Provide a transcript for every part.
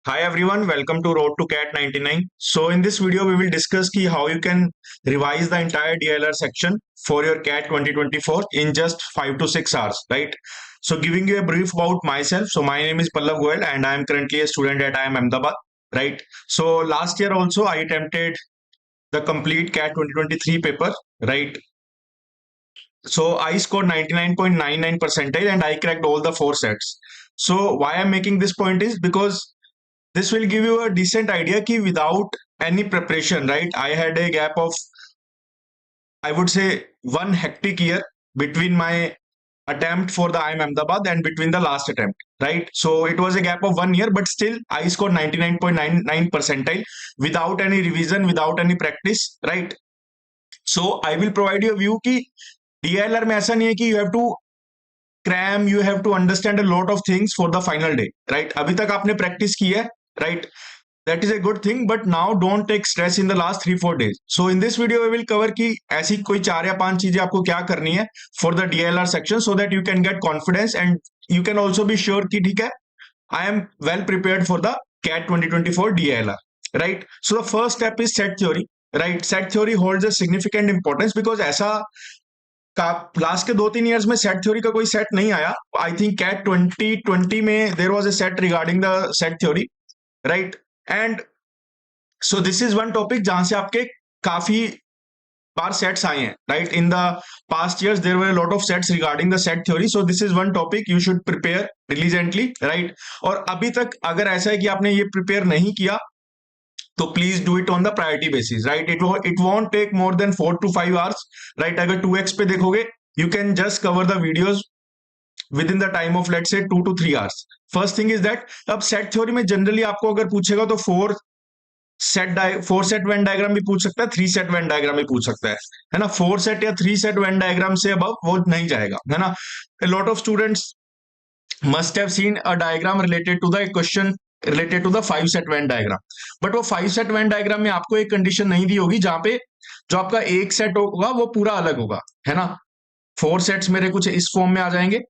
Hi everyone, welcome to Road to Cat 99. So in this video we will discuss how you can revise the entire DLR section for your Cat 2024 in just 5 to 6 hours, right? So giving you a brief about myself. So my name is Pallav Goyal and I am currently a student at IIM Ahmedabad, right? So last year also I attempted the complete Cat 2023 paper, right? So I scored 99.99 percentile and I cracked all the four sets. So why I'm making this point is because this will give you a decent idea ki without any preparation, right? I had a gap of, I would say, one hectic year between my attempt for the IIM Ahmedabad and between the last attempt, right? So it was a gap of 1 year, but still I scored 99.99 percentile without any revision, without any practice, right? So I will provide you a view कि DLR में ऐसा नहीं है कि you have to cram, you have to understand a lot of things for the final day, right? अभी तक आपने practice की है, right? That is a good thing, but now don't take stress in the last 3-4 days. So in this video we will cover कि ऐसी कोई 4 या 5 चीजें आपको क्या करनी है for the DLR section so that you can get confidence and you can also be sure कि ठीक है I am well prepared for the CAT 2024 DLR, right? So the first step is set theory, right? Set theory holds a significant importance because ऐसा का last के 2-3 years में set theory का कोई set नहीं आया. आई थिंक कैट 2020 में there was a set regarding the set theory, right? And so this is one topic जहां से आपके काफी बार सेट्स आए हैं, right? In the past years there were a lot of sets regarding the set theory, so this is one topic you should prepare diligently, right? और अभी तक अगर ऐसा है कि आपने ये प्रिपेयर नहीं किया तो please do it on the priority basis, right? It won't take more than 4 to 5 hours, right? अगर 2x पे देखोगे you can just cover the videos within the time of let's say 2 to 3 hours. First thing is that अब set theory में generally आपको अगर पूछेगा तो four set Venn diagram भी पूछ सकता है, 3 सेट वेन डायग्राम भी पूछ सकता है ना? 4 सेट या 3 सेट वेन डायग्राम से अब वो नहीं जाएगा, है ना? Lot of students must have seen a diagram related to the question related to the 5 set Venn diagram, but वो 5 set Venn diagram में आपको एक कंडीशन नहीं दी होगी जहां पे जो आपका एक सेट होगा वो पूरा अलग होगा, है ना? 4 सेट्स मेरे कुछ इस फॉर्म में आ जाएंगे,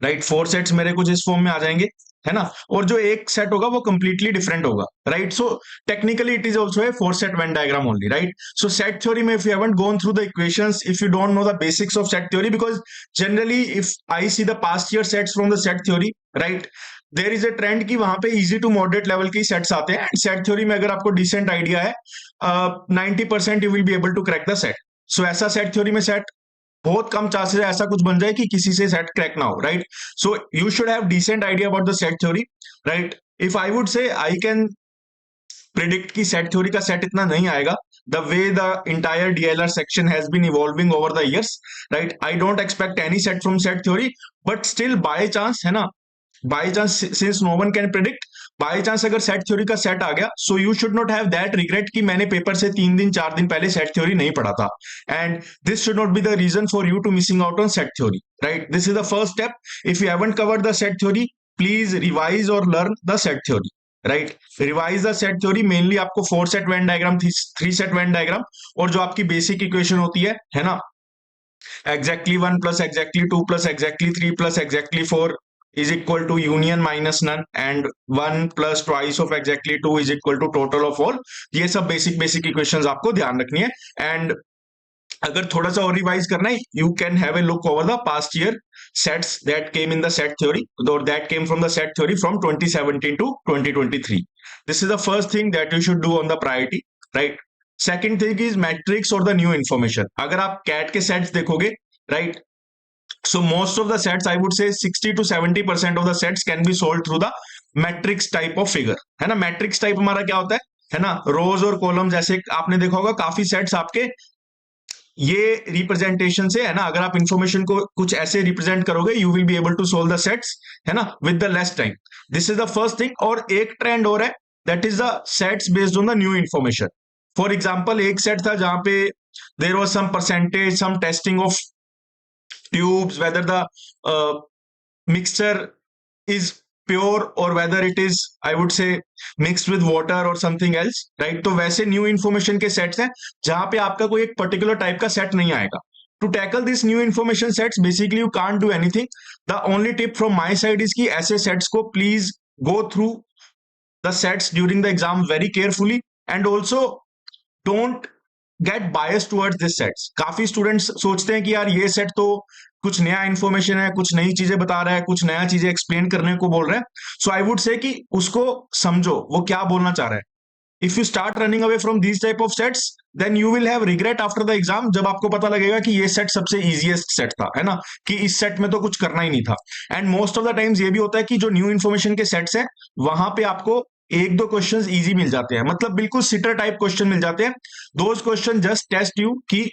राइट? 4 सेट्स मेरे कुछ इस फॉर्म में आ जाएंगे, है ना? और जो एक सेट होगा वो कंप्लीटली डिफरेंट होगा, right? So technically it is also a 4 set Venn diagram only, right? So set theory में if you haven't gone through the equations, if you don't know the basics of set theory, because generally if I see the past year sets from the set theory, right, there is a trend कि वहां पे easy to moderate level के sets आते हैं. Set theory में अगर आपको decent idea है 90% you will be able to crack the set. So ऐसा सेट थ्योरी में सेट बहुत कम चांसेस ऐसा कुछ बन जाए कि किसी से सेट क्रैक ना हो, right? So you should have decent idea about the set theory, right? If I would say I can predict की सेट थ्योरी का सेट इतना नहीं आएगा the way the entire DLR section has been evolving over the years, right? I don't expect any set from set theory, but still by chance, है ना, by chance, since no one can predict, by chance अगर set theory का set आ गया, so you should not have that regret कि मैंने paper से 3 दिन 4 दिन पहले सेट थ्योरी नहीं पढ़ा था. And this should not be the reason for you to missing out on set theory, right? This is the first step. If you haven't covered the set theory, please revise और learn the set theory, right? Revise the set theory. Mainly आपको 4 set Venn diagram, 3 set Venn diagram और जो आपकी basic equation होती है ना, exactly 1 plus exactly 2 plus exactly 3 plus exactly 4 is equal to union minus none, and 1 plus twice of exactly 2 is equal to total of all. ये सब basic equations आपको ध्यान रखनी है. एंड अगर थोड़ा सा और रिवाइज करना है, you can have a look over the past year sets that came in the set theory, और that came from the set theory from 2017 to 2023. This is the first thing that you should do on the priority, right? Second thing is matrix और the new information. अगर आप CAT के sets देखोगे, right, so most of the sets, I would say 60 to 70% of the sets can be solved through the matrix type of figure, है ना? Matrix type हमारा क्या होता है ना? रोज और कॉलम जैसे आपने देखा होगा काफी सेट्स आपके ये रिप्रेजेंटेशन से, है ना? अगर आप इंफॉर्मेशन को कुछ ऐसे रिप्रेजेंट करोगे, you will be able to solve the sets, है ना, with the less time. This is the first thing. और एक ट्रेंड और है, that is the sets based on the new information. For example एक सेट था जहां पे there was some percentage, some testing of tubes, whether the mixture is pure or whether it is, I would say, mixed with water or something else, right? तो वैसे new information के sets हैं जहां पे आपका कोई एक पर्टिकुलर टाइप का सेट नहीं आएगा. To tackle this new information sets, basically you can't do anything. The only tip from my side is कि ऐसे सेट्स को please go through the sets during the exam very carefully, and also don't get biased towards this sets. काफी students सोचते हैं कि यार ये set तो कुछ नया इंफॉर्मेशन है, कुछ नई चीजें बता रहा है, कुछ नया चीजें एक्सप्लेन करने को बोल रहा है. सो आई वुड से कि उसको समझो वो क्या बोलना चाह रहा है. If you start running away from these type of sets, then you will have regret after the exam, जब आपको पता लगेगा कि ये सेट सबसे इजीएस्ट सेट था, है ना, कि इस सेट में तो कुछ करना ही नहीं था. And most of the times ये भी होता है कि जो न्यू इन्फॉर्मेशन के सेट्स हैं वहां पे आपको एक दो क्वेश्चंस इजी मिल जाते हैं, मतलब बिल्कुल सिटर टाइप क्वेश्चन मिल जाते हैं. Those question just test you कि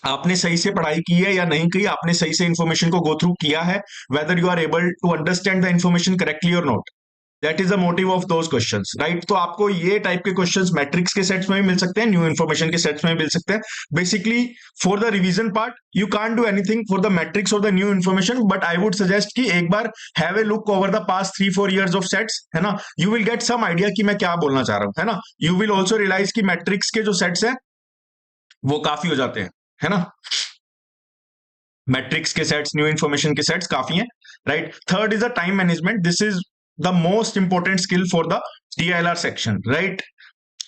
आपने सही से पढ़ाई की है या नहीं की, आपने सही से इंफॉर्मेशन को गो थ्रू किया है, whether you are able to understand the information correctly और not. That is the motive of those questions, right. तो आपको ये टाइप के क्वेश्चंस मैट्रिक्स के सेट्स में भी मिल सकते हैं, न्यू इन्फॉर्मेशन के सेट्स में भी मिल सकते हैं. Basically for the revision part you can't do anything for the matrix और the new information, but I would suggest कि एक बार have a look over the past 3-4 years of sets, है ना. You will get some idea कि मैं क्या बोलना चाह रहा हूं, है ना. यू विल ऑल्सो रियलाइज कि मैट्रिक्स के जो सेट्स हैं वो काफी हो जाते हैं, है ना. मैट्रिक्स के सेट्स, न्यू इन्फॉर्मेशन के सेट्स काफी हैं, right. Third is the time management. This is the most important skill for the DILR section, right?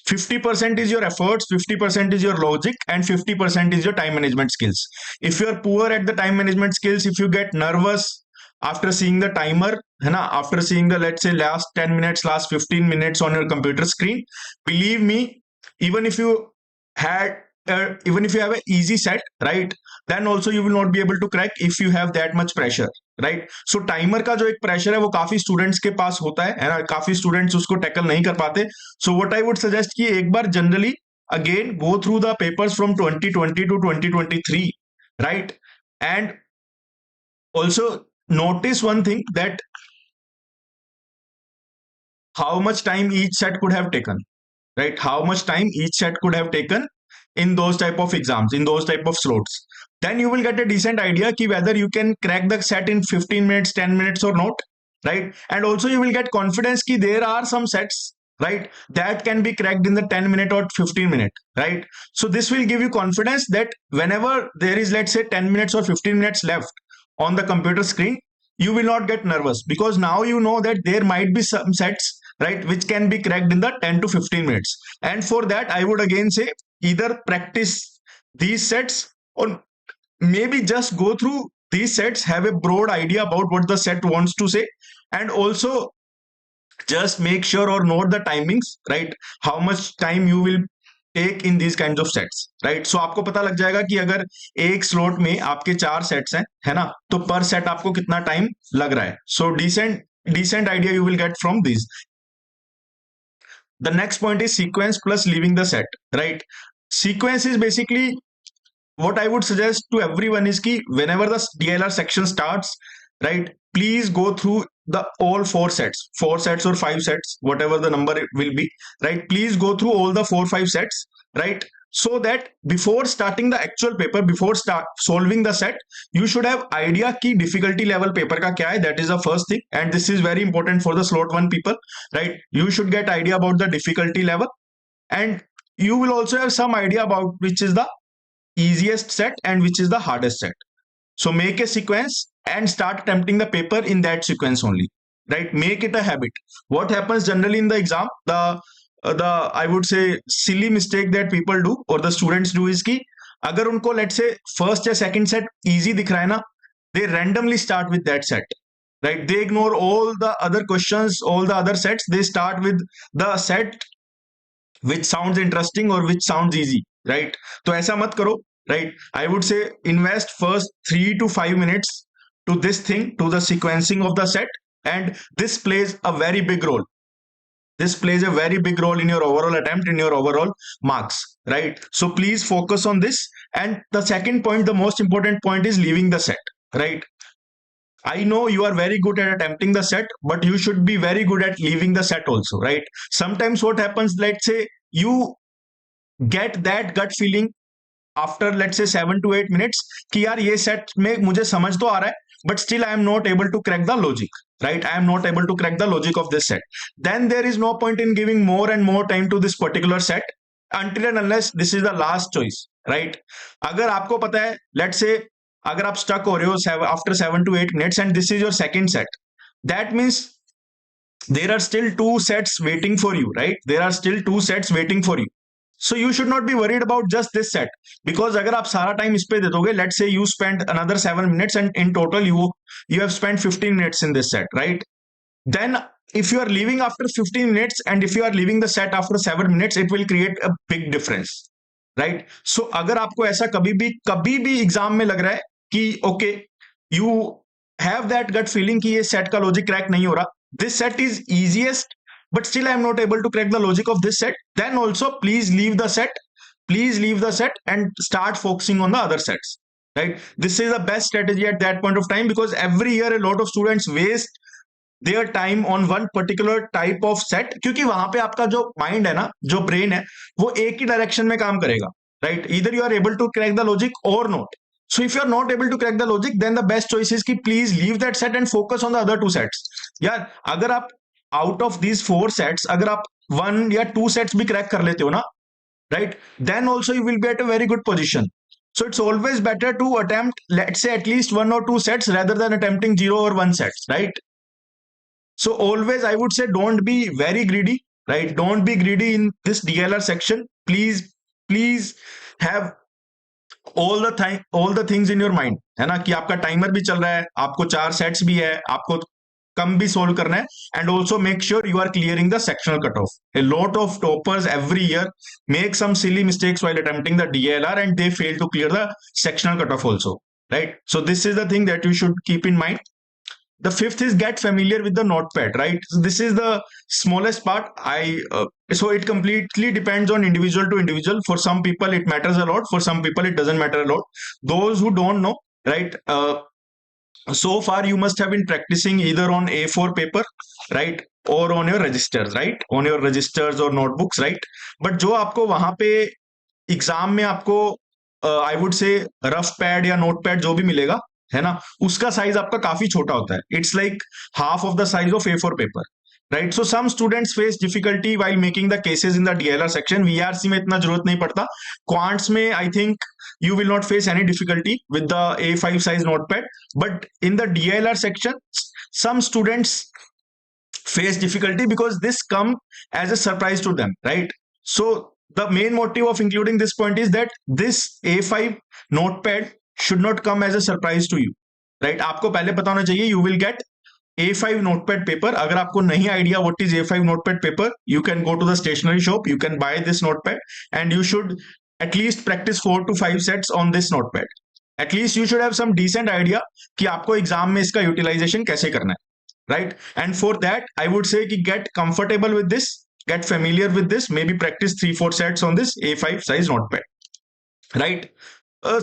50% is your efforts, 50% is your logic, and 50% is your time management skills. If you are poor at the time management skills, if you get nervous after seeing the timer, है ना, after seeing the, let's say, last 10 minutes, last 15 minutes on your computer screen, believe me, even if you had even if you have an easy set, right, then also you will not be able to crack if you have that much pressure, right. So timer का जो एक pressure है वो काफी students के पास होता है ना, काफी students उसको tackle नहीं कर पाते. So what I would suggest कि एक बार generally again go through the papers from 2020 to 2023, right, and also notice one thing, that how much time each set could have taken, right, how much time each set could have taken in those type of exams, in those type of slots. Then you will get a decent idea ki whether you can crack the set in 15 minutes, 10 minutes or not, right. And also you will get confidence ki there are some sets, right, that can be cracked in the 10-minute or 15-minute, right. So this will give you confidence that whenever there is, let's say, 10 minutes or 15 minutes left on the computer screen, you will not get nervous, because now you know that there might be some sets, right, which can be cracked in the 10 to 15 minutes. And for that I would again say, either practice these sets or maybe just go through these sets, have a broad idea about what the set wants to say, and also just make sure or note the timings, right, how much time you will take in these kinds of sets, right. So आपको पता लग जाएगा कि अगर एक slot में आपके 4 sets हैं, है ना, तो पर सेट आपको कितना टाइम लग रहा है. So decent idea you will get from these. The next point is sequence plus leaving the set, right. Sequence is basically what I would suggest to everyone is ki whenever the DLR section starts, right, please go through the all 4 sets, 4 sets or 5 sets, whatever the number it will be, right. Please go through all the 4-5 sets, right, so that before starting the actual paper, before start solving the set, you should have idea ki difficulty level paper ka kya hai. That is the first thing, and this is very important for the slot 1 people, right. You should get idea about the difficulty level, and you will also have some idea about which is the easiest set and which is the hardest set. So make a sequence and start attempting the paper in that sequence only, right. Make it a habit. What happens generally in the exam, the I would say silly mistake that people do or the students do is कि अगर उनको let's say first या second set easy दिख रहा है ना, they randomly start with that set, right. They ignore all the other questions, all the other sets. They start with the set which sounds interesting or which sounds easy, right. तो ऐसा मत करो, right. I would say invest first 3 to 5 minutes to this thing, to the sequencing of the set, and this plays a very big role. This plays a very big role in your overall attempt, in your overall marks, right. So please focus on this. And the second point, the most important point, is leaving the set, right. I know you are very good at attempting the set, but you should be very good at leaving the set also, right. Sometimes what happens, let's say you get that gut feeling after, let's say, 7 to 8 minutes कि यार ये set में मुझे समझ तो आ रहा है, but still I am not able to crack the logic, right. I am not able to crack the logic of this set. Then there is no point in giving more and more time to this particular set until and unless this is the last choice, right. अगर आपको पता है, let's say अगर आप stuck हो रहे हो after 7 to 8 minutes and this is your second set, that means there are still two sets waiting for you, right? There are still two sets waiting for you. So you should not be worried about just this set, because अगर आप सारा time इस पे दे दोगे, let's say you spend another 7 minutes and in total you have spent 15 minutes in this set, right? Then if you are leaving after 15 minutes and if you are leaving the set after 7 minutes, it will create a big difference, right? So अगर आपको ऐसा कभी भी exam में लग रहा है कि okay, you have that gut feeling कि ये सेट का लॉजिक क्रैक नहीं हो रहा, this set is easiest but still I am not able to crack the logic of this set, then also please leave the set, and start focusing on the other sets, right? This is the best strategy at that point of time, because every year a lot of students waste their time on one particular type of set, क्योंकि वहां पे आपका जो mind है ना, जो brain है, वो एक ही डायरेक्शन में काम करेगा, right? Either you are able to crack the logic or not. So if you are not able to crack the logic, then the best choice is कि please leave that set and focus on the other two sets. यार अगर आप out of these four sets अगर आप one या two sets भी crack कर लेते हो ना, right, then also you will be at a very good position. So it's always better to attempt, let's say, at least one or two sets rather than attempting 0 or 1 sets, right? So always I would say don't be very greedy, right? Don't be greedy in this DLR section. Please have all the things in your mind, है ना, कि आपका timer भी चल रहा है, आपको 4 sets भी है, आपको कम भी सोल्व करना है, and also make sure you are clearing the sectional cutoff. A lot of toppers every year make some silly mistakes while attempting the DLR and they fail to clear the sectional cutoff also, right? So this is the thing that you should keep in mind. The fifth is get familiar with the notepad, right? So this is the smallest part. So it completely depends on individual to individual. For some people it matters a lot, for some people it doesn't matter a lot. Those who don't know, right, so far you must have been practicing either on A4 paper, right, or on your registers, right, on your registers or notebooks, right? But जो आपको वहां पे exam में आपको आई would से rough pad या note pad जो भी मिलेगा, है ना, उसका साइज आपका काफी छोटा होता है. It's like half of the size of A4 paper, right? So some students face difficulty while making the cases in the DLR section. VRC में इतना जरूरत नहीं पड़ता. क्वांट्स में I think you will not face any difficulty with the A5 size notepad, but in the DLR section some students face difficulty because this come as a surprise to them, right? So the main motive of including this point is that this A5 notepad should not come as a surprise to you, right? आपको पहले पता होना चाहिए. You will get A5 notepad paper. अगर आपको नहीं idea what is A5 notepad paper, you can go to the stationery shop, you can buy this notepad, and you should at least practice 4 to 5 sets on this notepad. At least you should have some decent idea कि आपको exam में इसका utilisation कैसे करना है, right? And for that I would say कि get comfortable with this, get familiar with this, maybe practice 3-4 sets on this A5 size notepad, right?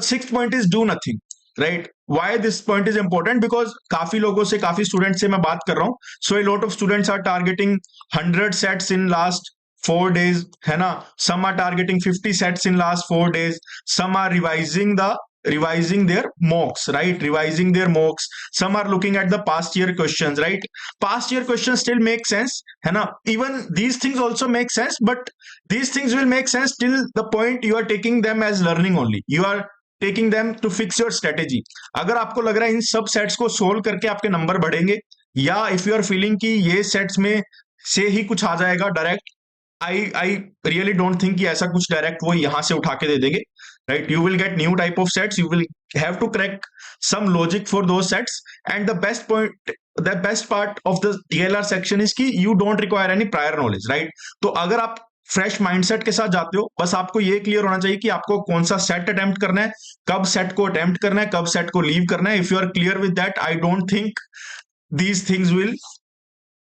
Sixth point is do nothing, right? Why this point is important? Because काफी लोगों से, काफी student से मैं बात कर रहा हूँ. So a lot of students are targeting 100 sets in last 4 days, है ना? Some are targeting 50 sets in last 4 days. Some are revising their mocks, right? Revising their mocks. Some are looking at the past year questions, right? Past year questions still make sense, है ना? Even these things also make sense, but these things will make sense till the point you are taking them as learning only. You are taking them to fix your strategy. अगर आपको लग रहा है इन सब sets को solve करके आपके number बढ़ेंगे, या इफ यू आर फीलिंग कि ये सेट्स में से ही कुछ आ जाएगा direct, I really don't think कि ऐसा कुछ डायरेक्ट वो यहां से उठा के दे देंगे, right? You will get new type of sets, you will have to crack some logic for those sets, and the best part of the DLR section is कि you don't require any prior knowledge, right? तो अगर आप fresh mindset के साथ जाते हो, बस आपको ये क्लियर होना चाहिए कि आपको कौन सा सेट अटेम्प्ट करना है, कब सेट को अटेम्प्ट करना है, कब सेट को लीव करना है. If you are clear with that, I don't think these things will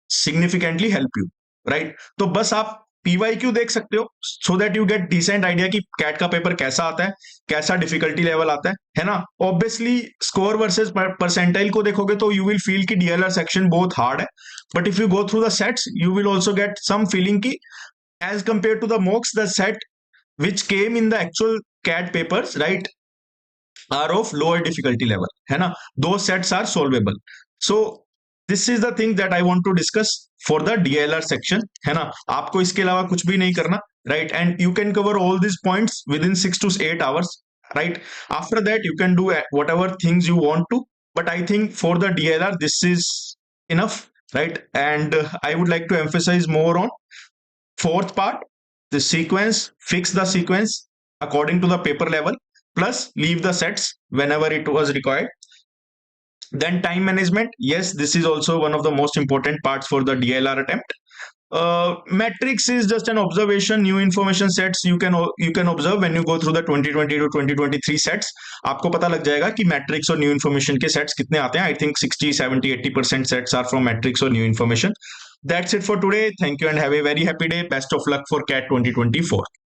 significantly help you, right? तो बस आप PYQ देख सकते हो, so that you get decent idea कि कैट का पेपर कैसा आता है, कैसा डिफिकल्टी लेवल आता है ना? ऑब्वियसली स्कोर वर्सेस परसेंटाइल को देखोगे तो यू विल फील कि DLR सेक्शन बहुत हार्ड है, but if you go through the sets you will also get some feeling कि as compared to the mocks, the set which came in the actual CAT papers, right, are of lower difficulty level, है ना? Those sets are solvable. So this is the thing that I want to discuss for the DLR section, है ना? आपको इसके अलावा कुछ भी नहीं करना, right? And you can cover all these points within 6 to 8 hours, right? After that you can do whatever things you want to, but I think for the DLR this is enough. right? And I would like to emphasize more on fourth part, the sequence, fix the sequence according to the paper level, plus leave the sets whenever it was required. Then time management. Yes, this is also one of the most important parts for the DLR attempt. Metrics is just an observation, new information sets you can observe when you go through the 2020 to 2023 sets. आपको पता लग जाएगा कि metrics और new information के sets कितने आते हैं. I think 60, 70, 80% sets are from metrics or new information. That's it for today. Thank you and have a very happy day. Best of luck for CAT 2024.